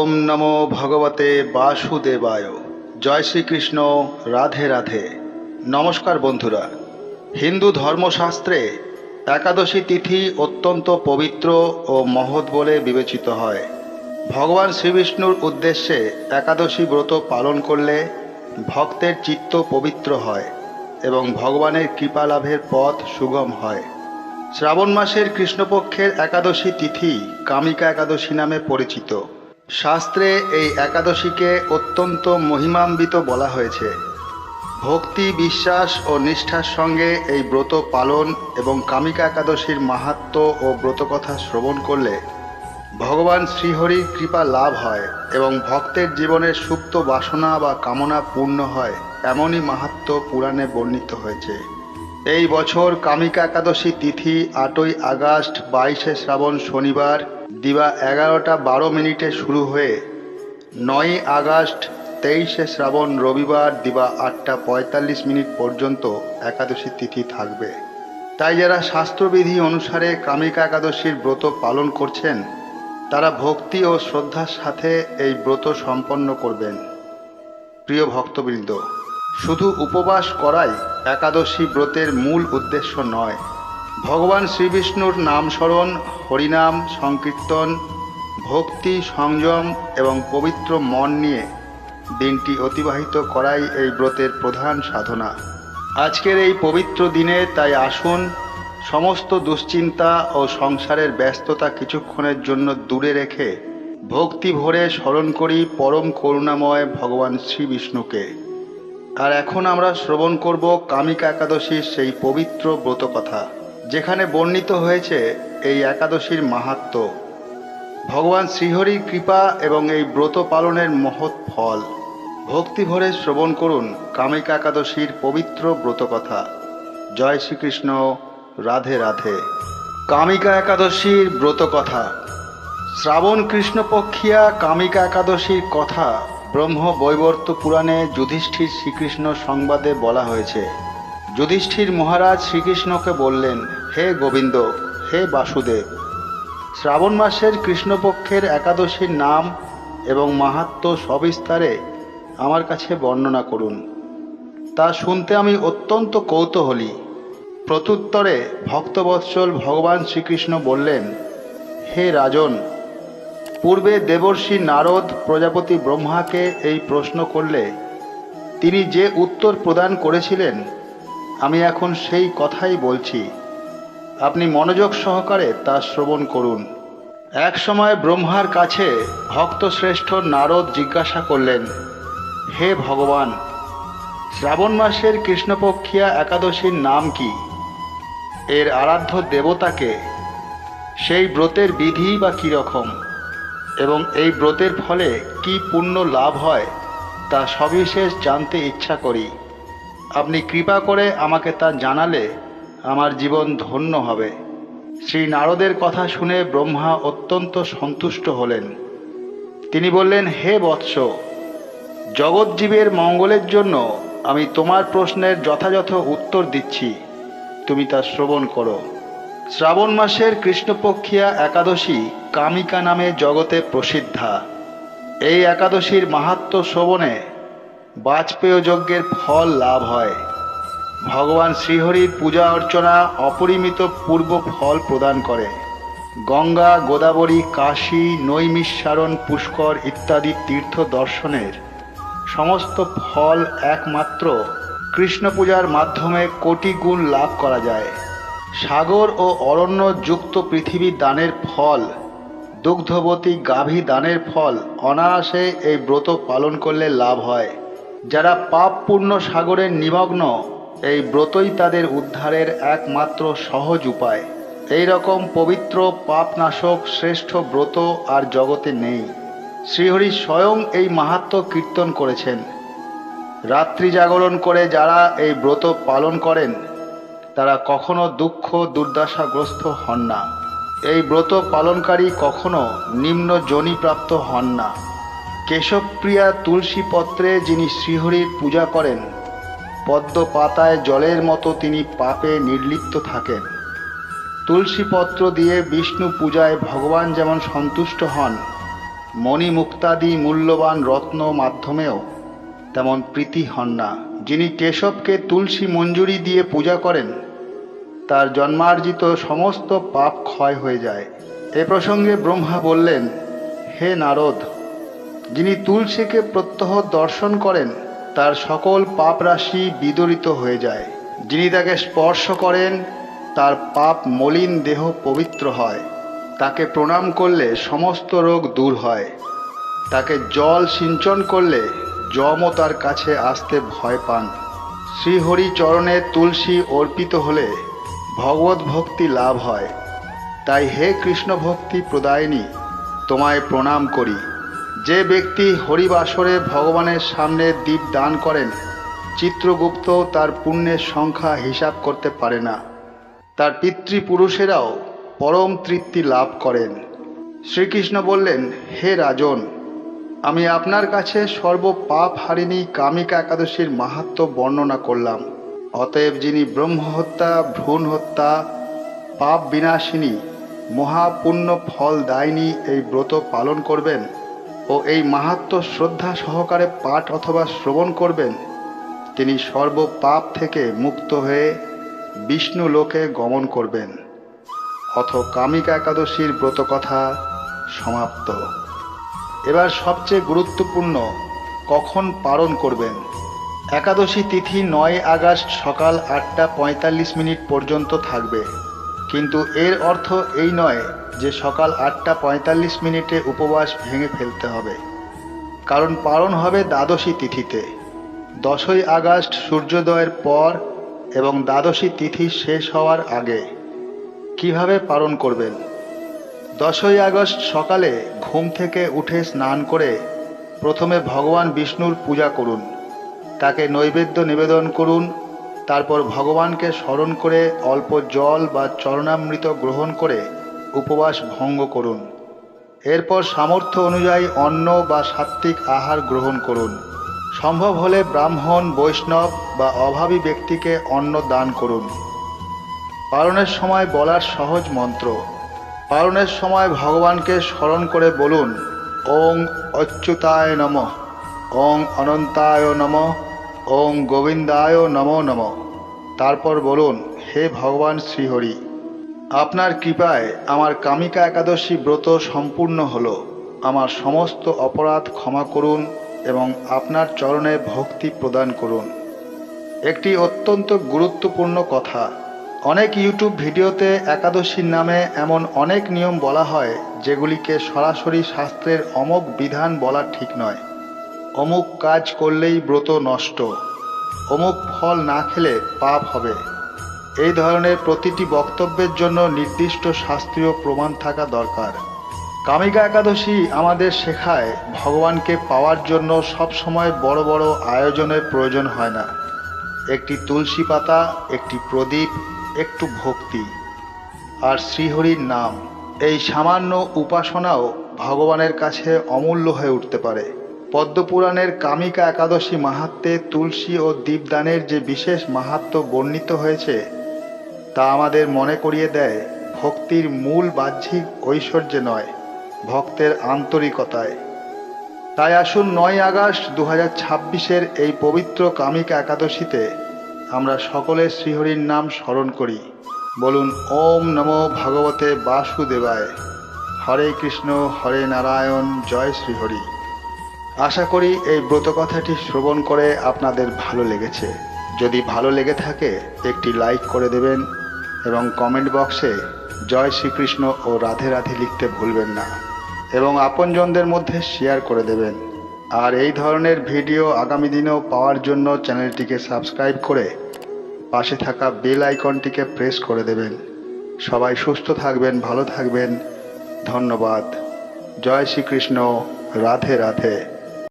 ওম নমো ভগবতে বাসুদেবায়। জয় শ্রীকৃষ্ণ। রাধে রাধে। নমস্কার বন্ধুরা। হিন্দু ধর্মশাস্ত্রে একাদশী তিথি অত্যন্ত পবিত্র ও মহৎ বলে বিবেচিত হয়। ভগবান শ্রীবিষ্ণুর উদ্দেশ্যে একাদশী ব্রত পালন করলে ভক্তের চিত্ত পবিত্র হয় এবং ভগবানের কৃপা লাভের পথ সুগম হয়। শ্রাবণ মাসের কৃষ্ণপক্ষের একাদশী তিথি কামিকা একাদশী নামে পরিচিত। শাস্ত্রে এই একাদশীকে অত্যন্ত মহিমান্বিত বলা হয়েছে। ভক্তি, বিশ্বাস ও নিষ্ঠার সঙ্গে এই ব্রত পালন এবং কামিকা একাদশীর মাহাত্ম্য ও ব্রতকথা শ্রবণ করলে ভগবান শ্রীহরির কৃপা লাভ হয় এবং ভক্তের জীবনের সুপ্ত বাসনা বা কামনা পূর্ণ হয়, এমনই মাহাত্ম্য পুরাণে বর্ণিত হয়েছে। এই বছর কামিকা একাদশী তিথি 8ই আগস্ট 22শে শ্রাবণ শনিবার দিবা 11টা12 শুরু হয়ে 9ই আগস্ট 23শে শ্রাবণ রবিবার দিবা 8টা45 পর্যন্ত একাদশী তিথি থাকবে। তাই যারা শাস্ত্রবিধি অনুসারে কামিকা একাদশীর ব্রত পালন করছেন তারা ভক্তি ও শ্রদ্ধার সাথে এই ব্রত সম্পন্ন করবেন। প্রিয় ভক্তবৃন্দ, শুধু উপবাস করাই একাদশী ব্রতের মূল উদ্দেশ্য নয়। ভগবান শ্রীবিষ্ণুর নাম স্মরণ, হরিনাম সংকীর্তন, ভক্তি, সংযম এবং পবিত্র মন নিয়ে দিনটি অতিবাহিত করাই এই ব্রতের প্রধান সাধনা। আজকের এই পবিত্র দিনে তাই আসুন সমস্ত দুশ্চিন্তা ও সংসারের ব্যস্ততা কিছুক্ষণের জন্য দূরে রেখে ভক্তি ভরে স্মরণ করি পরম করুণাময় ভগবান শ্রীবিষ্ণুকে। আর এখন আমরা শ্রবণ করব কামিকা একাদশীর সেই পবিত্র ব্রতকথা, যেখানে বর্ণিত হয়েছে এই একাদশীর মাহাত্ম্য, ভগবান শ্রীহরির কৃপা এবং এই ব্রত পালনের মহৎ ফল। ভক্তি ভরে শ্রবণ করুন কামিকা একাদশীর পবিত্র ব্রতকথা। জয় শ্রীকৃষ্ণ। রাধে রাধে। কামিকা একাদশীর ব্রতকথা। শ্রাবণ কৃষ্ণপক্ষিয়া কামিকা একাদশীর কথা ব্রহ্ম বৈবর্ত পুরাণে যুধিষ্ঠির শ্রীকৃষ্ণ সংবাদে বলা হয়েছে। যুধিষ্ঠির মহারাজ শ্রীকৃষ্ণকে বললেন, হে গোবিন্দ, হে বাসুদেব, শ্রাবণ মাসের কৃষ্ণপক্ষের একাদশীর নাম এবং মাহাত্ম্য সবিস্তারে আমার কাছে বর্ণনা করুন। তা শুনতে আমি অত্যন্ত কৌতূহলী। প্রত্যুত্তরে ভক্তবৎসল ভগবান শ্রীকৃষ্ণ বললেন, হে রাজন, পূর্বে দেবর্ষি নারদ প্রজাপতি ব্রহ্মাকে এই প্রশ্ন করলে তিনি যে উত্তর প্রদান করেছিলেন আমি এখন সেই কথাই বলছি। আপনি মনোযোগ সহকারে তা শ্রবণ করুন। এক সময় ব্রহ্মার কাছে ভক্তশ্রেষ্ঠ নারদ জিজ্ঞাসা করলেন, হে ভগবান, শ্রাবণ মাসের কৃষ্ণপক্ষিয়া একাদশীর নাম কি? এর আরাধ্য দেবতাকে? সেই ব্রতের বিধি বা কীরকম এবং এই ব্রতের ফলে কি পুণ্য লাভ হয় তা সবিশেষ জানতে ইচ্ছা করি। আপনি কৃপা করে আমাকে তা জানালে আমার জীবন ধন্য হবে। শ্রী নারদের কথা শুনে ব্রহ্মা অত্যন্ত সন্তুষ্ট হলেন। তিনি বললেন, হে বৎস, জগৎজীবের মঙ্গলের জন্য আমি তোমার প্রশ্নের যথাযথ উত্তর দিচ্ছি, তুমি তা শ্রবণ করো। শ্রাবণ মাসের কৃষ্ণপক্ষিয়া একাদশী কামিকা নামে জগতে প্রসিদ্ধা। এই একাদশীর মাহাত্ম্য শ্রবণে বাজপেয় যজ্ঞের ফল লাভ হয়। ভগবান শ্রীহরির পূজা অর্চনা অপরিমিত পূর্ব ফল প্রদান করে। গঙ্গা, গোদাবরী, কাশী, নৈমিষারণ, পুষ্কর ইত্যাদি তীর্থ দর্শনের সমস্ত ফল একমাত্র কৃষ্ণ পূজার মাধ্যমে কোটি গুণ লাভ করা যায়। সাগর ও অরণ্য যুক্ত পৃথিবী দানের ফল, দুগ্ধবতী গাভী দানের ফল অনায়াসে এই ব্রত পালন করলে লাভ হয়। যারা পাপ পূর্ণ সাগরের নিমগ্ন, এই ব্রতই তাদের উদ্ধারের একমাত্র সহজ উপায়। এই রকম পবিত্র পাপনাশক শ্রেষ্ঠ ব্রত আর জগতে নেই। শ্রীহরি স্বয়ং এই মাহাত্ম্য কীর্তন করেছেন। রাত্রি জাগরণ করে যারা এই ব্রত পালন করেন তারা কখনো দুঃখ দুর্দশাগ্রস্ত হন না। এই ব্রত পালনকারী কখনো নিম্ন যোনিপ্রাপ্ত হন না। কেশবপ্রিয়া তুলসী পত্রে যিনি শ্রীহরির পূজা করেন, পদ্ম পাতায় জলের মতো তিনি পাপে নির্লিপ্ত থাকেন। তুলসী পত্র দিয়ে বিষ্ণু পূজায় ভগবান যেমন সন্তুষ্ট হন, মণিমুক্তাদি মূল্যবান রত্ন মাধ্যমেও তেমন প্রীতি হন না। যিনি কেশবকে তুলসী মঞ্জুরি দিয়ে পূজা করেন তার জন্মার্জিত সমস্ত পাপ ক্ষয় হয়ে যায়। এ প্রসঙ্গে ব্রহ্মা বললেন, হে নারদ, যিনি তুলসীকে প্রত্যহ দর্শন করেন তার সকল পাপ রাশি বিদরিত হয়ে যায়। যিনি তাকে স্পর্শ করেন তার পাপ মলিন দেহ পবিত্র হয়। তাকে প্রণাম করলে সমস্ত রোগ দূর হয়। তাকে জল সিঞ্চন করলে যমও তার কাছে আসতে ভয় পান। শ্রীহরি চরণে তুলসী অর্পিত হলে ভগবত ভক্তি লাভ হয়। তাই হে কৃষ্ণ ভক্তি প্রদায়িনী, তোমায় প্রণাম করি। যে ব্যক্তি হরিবাসরে ভগবানের সামনে দীপ দান করেন, চিত্রগুপ্ত তার পুণ্যের সংখ্যা হিসাব করতে পারে না। তার পিতৃপুরুষেরাও পরম তৃপ্তি লাভ করেন। শ্রীকৃষ্ণ বললেন, হে রাজন, আমি আপনার কাছে সর্বপাপ হারিণী কামিকা একাদশীর মাহাত্ম্য বর্ণনা করলাম। অতএব যিনি ব্রহ্মহত্যা, ভ্রূণ হত্যা, পাপ বিনাশিনী, মহাপুণ্য ফল দায়িনী এই ব্রত পালন করবেন ও এই মাহাত্ম্য শ্রদ্ধা সহকারে পাঠ অথবা শ্রবণ করবেন, তিনি সর্বপাপ থেকে মুক্ত হয়ে বিষ্ণু লোকে গমন করবেন। অথ কামিকা একাদশীর ব্রতকথা সমাপ্ত। এবার সবচেয়ে গুরুত্বপূর্ণ, কখন পালন করবেন। একাদশী তিথি 9 আগস্ট সকাল 8:45 পর্যন্ত থাকবে। কিন্তু এর অর্থ এই নয় যে সকাল 8:45 উপবাস ভেঙে ফেলতে হবে, কারণ পালন হবে দ্বাদশী তিথিতে। 10ই আগস্ট সূর্যোদয়ের পর এবং দ্বাদশী তিথি শেষ হওয়ার আগে। কিভাবে পালন করবেন? 10ই আগস্ট সকালে ঘুম থেকে উঠে স্নান করে প্রথমে ভগবান বিষ্ণুর পূজা করুন। তাকে নৈবেদ্য নিবেদন করুন। তারপর ভগবানকে স্মরণ করে অল্প জল বা চরণামৃত গ্রহণ করে উপবাস ভঙ্গ করুন। এরপর সামর্থ্য অনুযায়ী অন্ন বা সাত্ত্বিক আহার গ্রহণ করুন। সম্ভব হলে ব্রাহ্মণ, বৈষ্ণব বা অভাবী ব্যক্তিকে অন্ন দান করুন। পালনের সময় বলার সহজ মন্ত্র। পালনের সময় ভগবানকে স্মরণ করে বলুন, ওং অচ্যুতায় নমঃ, ওং অনন্তায় নমঃ, ওং গোবিন্দায় নমো নমঃ। তারপর বলুন, হে ভগবান শ্রীহরি, আপনার কৃপায় আমার কামিকা একাদশী ব্রত সম্পূর্ণ হলো। আমার সমস্ত অপরাধ ক্ষমা করুন এবং আপনার চরণে ভক্তি প্রদান করুন। একটি অত্যন্ত গুরুত্বপূর্ণ কথা, অনেক ইউটিউব ভিডিওতে একাদশীর নামে এমন অনেক নিয়ম বলা হয় যেগুলিকে সরাসরি শাস্ত্রের অমোঘ বিধান বলা ঠিক নয়। অমুক কাজ করলেই ব্রত নষ্ট, অমুক ফল না খেলে পাপ হবে, এই ধরনের প্রতিটি বক্তব্যের জন্য নির্দিষ্ট শাস্ত্রীয় প্রমাণ থাকা দরকার। কামিকা একাদশী আমাদের শেখায় ভগবানকে পাওয়ার জন্য সবসময় বড় বড় আয়োজনের প্রয়োজন হয় না। একটি তুলসী পাতা, একটি প্রদীপ, একটু ভক্তি আর শ্রীহরির নাম, এই সামান্য উপাসনাও ভগবানের কাছে অমূল্য হয়ে উঠতে পারে। পদ্মপুরাণের কামিকা একাদশী মাহাত্ম্যে তুলসী ও দীপদানের যে বিশেষ মাহাত্ম্য বর্ণিত হয়েছে তা আমাদের মনে করিয়ে দেয় ভক্তির মূল বাহ্যিক ঐশ্বর্যে নয়, ভক্তের আন্তরিকতায়। তাই আসুন 9 আগস্ট 2026 এই পবিত্র কামিকা একাদশীতে আমরা সকলে শ্রীহরির নাম স্মরণ করি। বলুন, ওম নমো ভগবতে বাসুদেবায়। হরে কৃষ্ণ, হরে নারায়ণ, জয় শ্রীহরি। আশা করি এই ব্রতকথাটি শ্রবণ করে আপনাদের ভালো লেগেছে। যদি ভালো লেগে থাকে একটি লাইক করে দেবেন এবং কমেন্ট বক্সে জয় শ্রীকৃষ্ণ ও রাধে রাধে লিখতে ভুলবেন না এবং আপনজনদের মধ্যে শেয়ার করে দেবেন। আর এই ধরনের ভিডিও আগামী দিনেও পাওয়ার জন্য চ্যানেলটিকে সাবস্ক্রাইব করে পাশে থাকা বেল আইকনটিকে প্রেস করে দেবেন। সবাই সুস্থ থাকবেন, ভালো থাকবেন। ধন্যবাদ। জয় শ্রীকৃষ্ণ, রাধে রাধে।